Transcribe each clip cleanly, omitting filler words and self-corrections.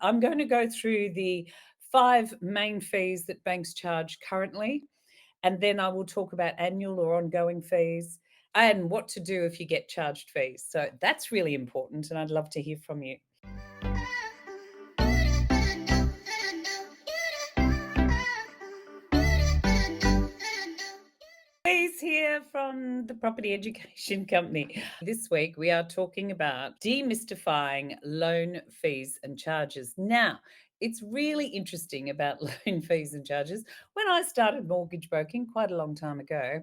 I'm going to go through the 5 main fees that banks charge currently, and then I will talk about annual or ongoing fees and what to do if you get charged fees. So that's really important, and I'd love to hear from you. Here from the Property Education Company. This week we are talking about demystifying loan fees and charges. Now, it's really interesting about loan fees and charges. When I started mortgage broking quite a long time ago,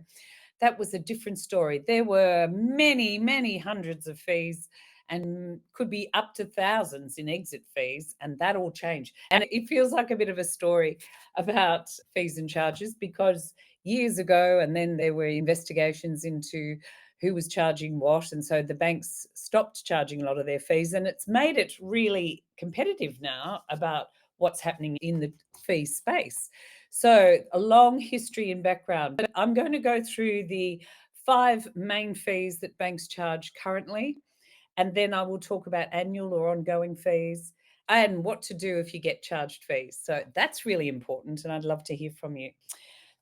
that was a different story. There were many, many hundreds of fees and could be up to thousands in exit fees, and that all changed. And it feels like a bit of a story about fees and charges because years ago, and then there were investigations into who was charging what, and so the banks stopped charging a lot of their fees, and it's made it really competitive now about what's happening in the fee space. So a long history and background, but I'm going to go through the 5 main fees that banks charge currently, and then I will talk about annual or ongoing fees and what to do if you get charged fees. So that's really important, and I'd love to hear from you.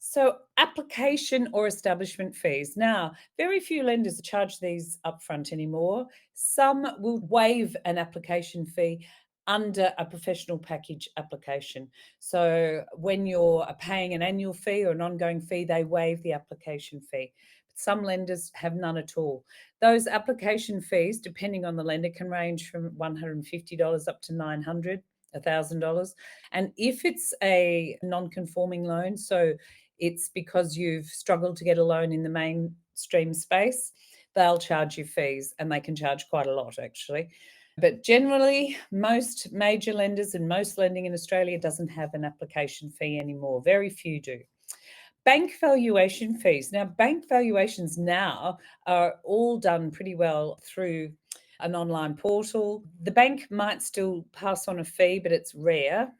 So application or establishment fees. Now, very few lenders charge these upfront anymore. Some will waive an application fee under a professional package application. So when you're paying an annual fee or an ongoing fee, they waive the application fee. But some lenders have none at all. Those application fees, depending on the lender, can range from $150 up to $900, $1,000. And if it's a non-conforming loan, so it's because you've struggled to get a loan in the mainstream space, they'll charge you fees, and they can charge quite a lot actually. But generally, most major lenders and most lending in Australia doesn't have an application fee anymore. Very few do. Bank valuation fees. Now, bank valuations now are all done pretty well through an online portal. The bank might still pass on a fee, but it's rare.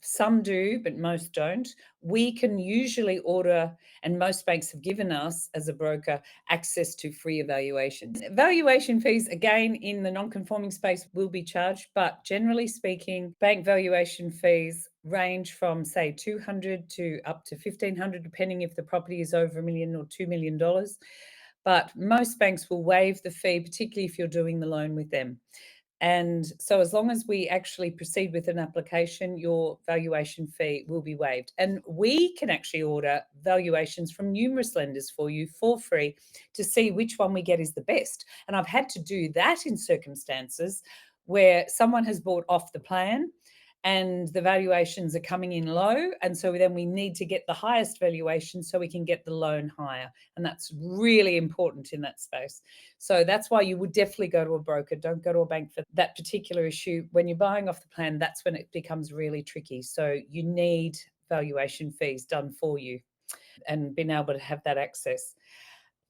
Some do, but most don't. We can usually order, and most banks have given us as a broker access to free evaluations. Valuation fees, again, in the non-conforming space will be charged, but generally speaking, bank valuation fees range from, say, $200 to up to $1,500, depending if the property is over $1 million or $2 million. But most banks will waive the fee, particularly if you're doing the loan with them. And so as long as we actually proceed with an application, your valuation fee will be waived. And we can actually order valuations from numerous lenders for you for free to see which one we get is the best. And I've had to do that in circumstances where someone has bought off the plan and the valuations are coming in low. And so then we need to get the highest valuation so we can get the loan higher. And that's really important in that space. So that's why you would definitely go to a broker. Don't go to a bank for that particular issue. When you're buying off the plan, that's when it becomes really tricky. So you need valuation fees done for you and being able to have that access.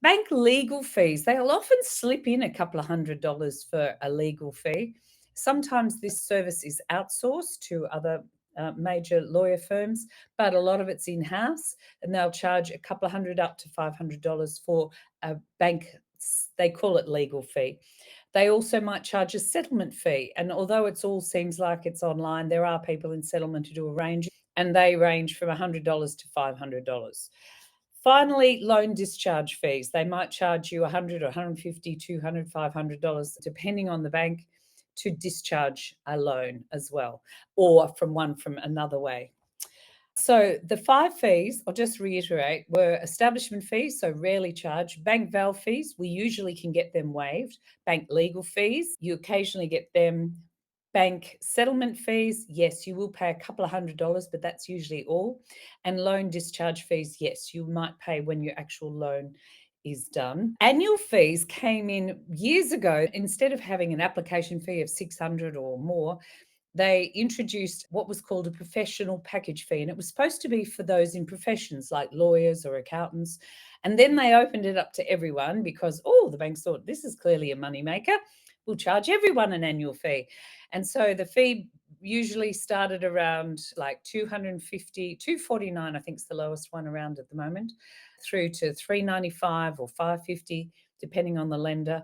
Bank legal fees, they'll often slip in a couple of $100 for a legal fee. Sometimes this service is outsourced to other major lawyer firms, but a lot of it's in-house, and they'll charge a couple of $100 up to $500 for a bank, they call it legal fee. They also might charge a settlement fee, and although it all seems like it's online, there are people in settlement who do a range, and they range from $100 to $500. Finally, loan discharge fees. They might charge you $100 or $150, $200, $500, depending on the bank, to discharge a loan as well, or from another way. So the 5 fees, I'll just reiterate, were establishment fees, so rarely charged. Bank val fees, we usually can get them waived. Bank legal fees, you occasionally get them. Bank settlement fees, yes, you will pay a couple of $100, but that's usually all. And loan discharge fees, yes, you might pay when your actual loan is done. Annual fees came in years ago. Instead of having an application fee of $600 or more, they introduced what was called a professional package fee, and it was supposed to be for those in professions like lawyers or accountants. And then they opened it up to everyone because, the banks thought this is clearly a moneymaker. We'll charge everyone an annual fee. And so the fee usually started around like $250, $249, I think is the lowest one around at the moment, through to $395 or $550, depending on the lender.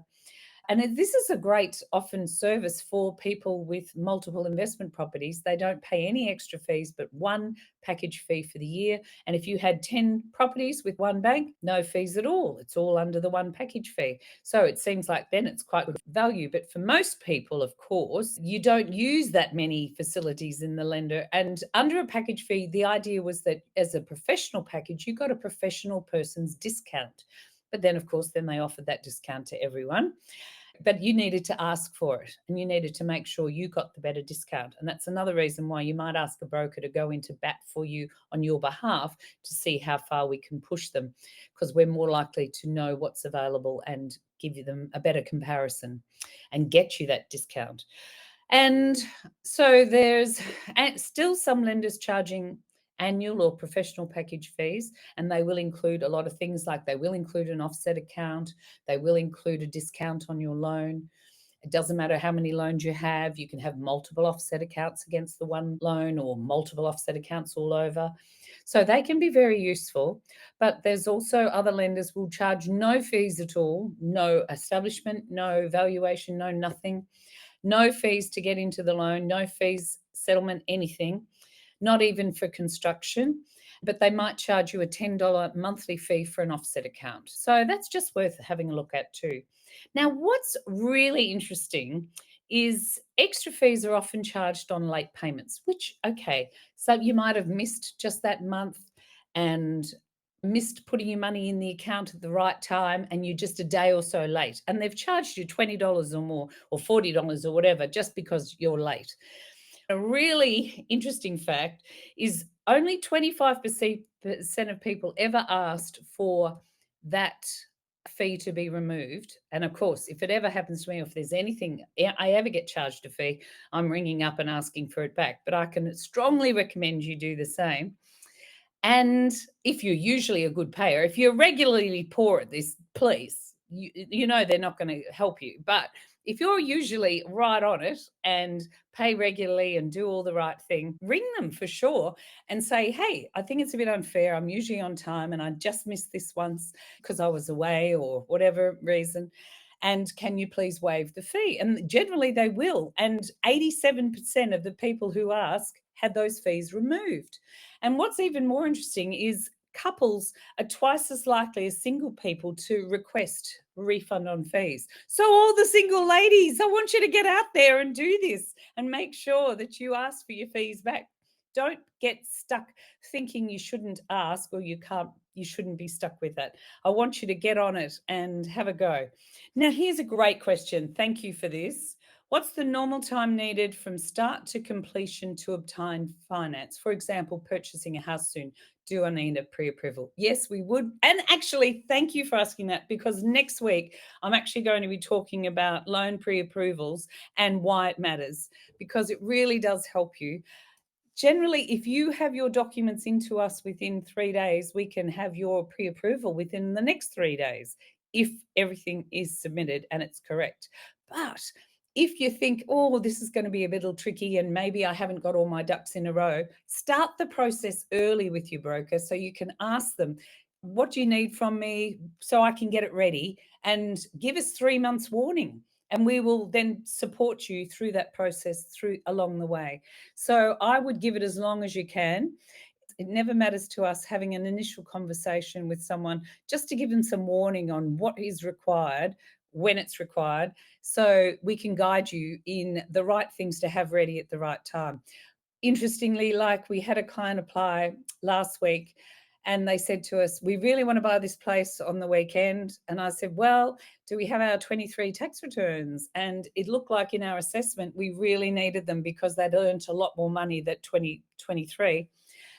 And this is a great often service for people with multiple investment properties. They don't pay any extra fees but one package fee for the year. And if you had 10 properties with one bank, no fees at all. It's all under the one package fee. So it seems like then it's quite good value. But for most people, of course, you don't use that many facilities in the lender. And under a package fee, the idea was that as a professional package, you got a professional person's discount. But then, of course, then they offered that discount to everyone. But you needed to ask for it and you needed to make sure you got the better discount. And that's another reason why you might ask a broker to go into bat for you on your behalf to see how far we can push them, because we're more likely to know what's available and give you them a better comparison and get you that discount. And so there's still some lenders charging annual or professional package fees, and they will include a lot of things, like they will include an offset account, they will include a discount on your loan. It doesn't matter how many loans you have. You can have multiple offset accounts against the one loan or multiple offset accounts all over. So they can be very useful. But there's also other lenders will charge no fees at all, no establishment, no valuation, no nothing, no fees to get into the loan, no fees, settlement, anything, not even for construction. But they might charge you a $10 monthly fee for an offset account. So that's just worth having a look at too. Now, what's really interesting is extra fees are often charged on late payments, which, okay, so you might have missed just that month and missed putting your money in the account at the right time, and you're just a day or so late, and they've charged you $20 or more or $40 or whatever just because you're late. A really interesting fact is only 25% of people ever asked for that fee to be removed. And of course, if it ever happens to me, or if there's anything I ever get charged a fee, I'm ringing up and asking for it back. But I can strongly recommend you do the same. And if you're usually a good payer, if you're regularly poor at this, please, you know they're not going to help you. But if you're usually right on it and pay regularly and do all the right thing, ring them for sure and say, hey, I think it's a bit unfair. I'm usually on time and I just missed this once because I was away or whatever reason. And can you please waive the fee? And generally they will. And 87% of the people who ask had those fees removed. And what's even more interesting is couples are twice as likely as single people to request a refund on fees. So all the single ladies, I want you to get out there and do this and make sure that you ask for your fees back. Don't get stuck thinking you shouldn't ask or you shouldn't be stuck with that. I want you to get on it and have a go. Now, here's a great question. Thank you for this. What's the normal time needed from start to completion to obtain finance? For example, purchasing a house soon. Do I need a pre-approval? Yes, we would. And actually, thank you for asking that, because next week I'm actually going to be talking about loan pre-approvals and why it matters, because it really does help you. Generally, if you have your documents into us within 3 days, we can have your pre-approval within the next 3 days if everything is submitted and it's correct. But if you think, oh, this is going to be a little tricky and maybe I haven't got all my ducks in a row, start the process early with your broker so you can ask them, what do you need from me so I can get it ready? And give us 3 months warning. And we will then support you through that process along the way. So I would give it as long as you can. It never matters to us having an initial conversation with someone just to give them some warning on what is required, when it's required, so we can guide you in the right things to have ready at the right time. Interestingly, like we had a client apply last week and they said to us, we really want to buy this place on the weekend. And I said, well, do we have our 23 tax returns? And it looked like in our assessment, we really needed them because they'd earned a lot more money than 2023.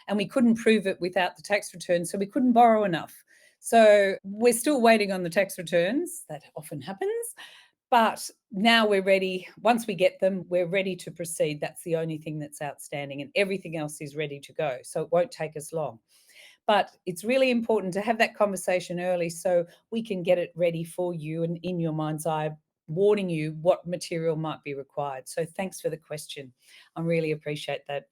And we couldn't prove it without the tax returns, so we couldn't borrow enough. So we're still waiting on the tax returns. That often happens. But now we're ready. Once we get them, we're ready to proceed. That's the only thing that's outstanding, and everything else is ready to go. So it won't take us long. But it's really important to have that conversation early so we can get it ready for you and in your mind's eye warning you what material might be required. So thanks for the question. I really appreciate that.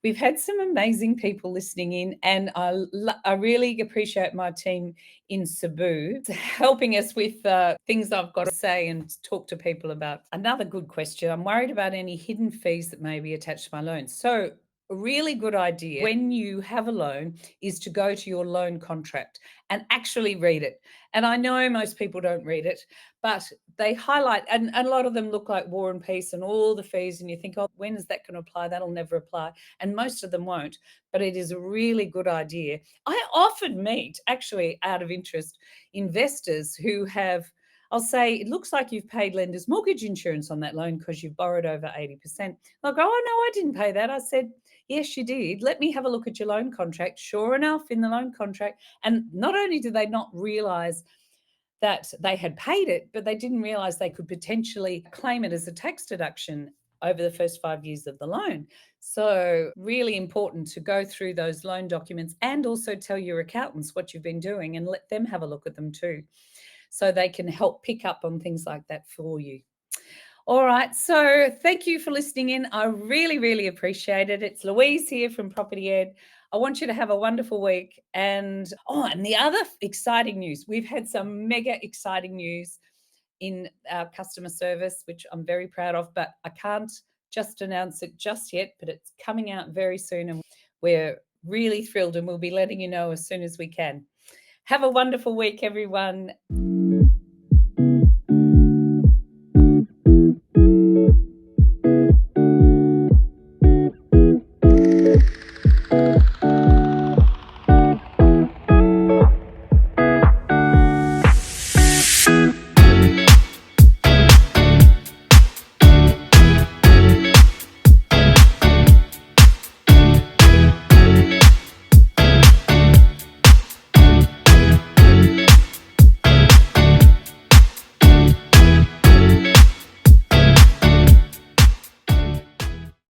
We've had some amazing people listening in, and I really appreciate my team in Cebu helping us with things I've got to say and talk to people about. Another good question. I'm worried about any hidden fees that may be attached to my loan. So a really good idea when you have a loan is to go to your loan contract and actually read it. And I know most people don't read it, but they highlight, and a lot of them look like War and Peace and all the fees, and you think, oh, when is that going to apply? That'll never apply. And most of them won't, but it is a really good idea. I often meet, actually out of interest, investors who have, I'll say, it looks like you've paid lender's mortgage insurance on that loan because you've borrowed over 80%. They'll go, oh, no, I didn't pay that. I said, yes, you did. Let me have a look at your loan contract. Sure enough, in the loan contract. And not only did they not realize that they had paid it, but they didn't realize they could potentially claim it as a tax deduction over the first 5 years of the loan. So really important to go through those loan documents and also tell your accountants what you've been doing and let them have a look at them too, so they can help pick up on things like that for you. All right, so thank you for listening in. I really, really appreciate it. It's Louise here from Property Ed. I want you to have a wonderful week. And the other exciting news, we've had some mega exciting news in our customer service, which I'm very proud of, but I can't just announce it just yet, but it's coming out very soon and we're really thrilled and we'll be letting you know as soon as we can. Have a wonderful week, everyone.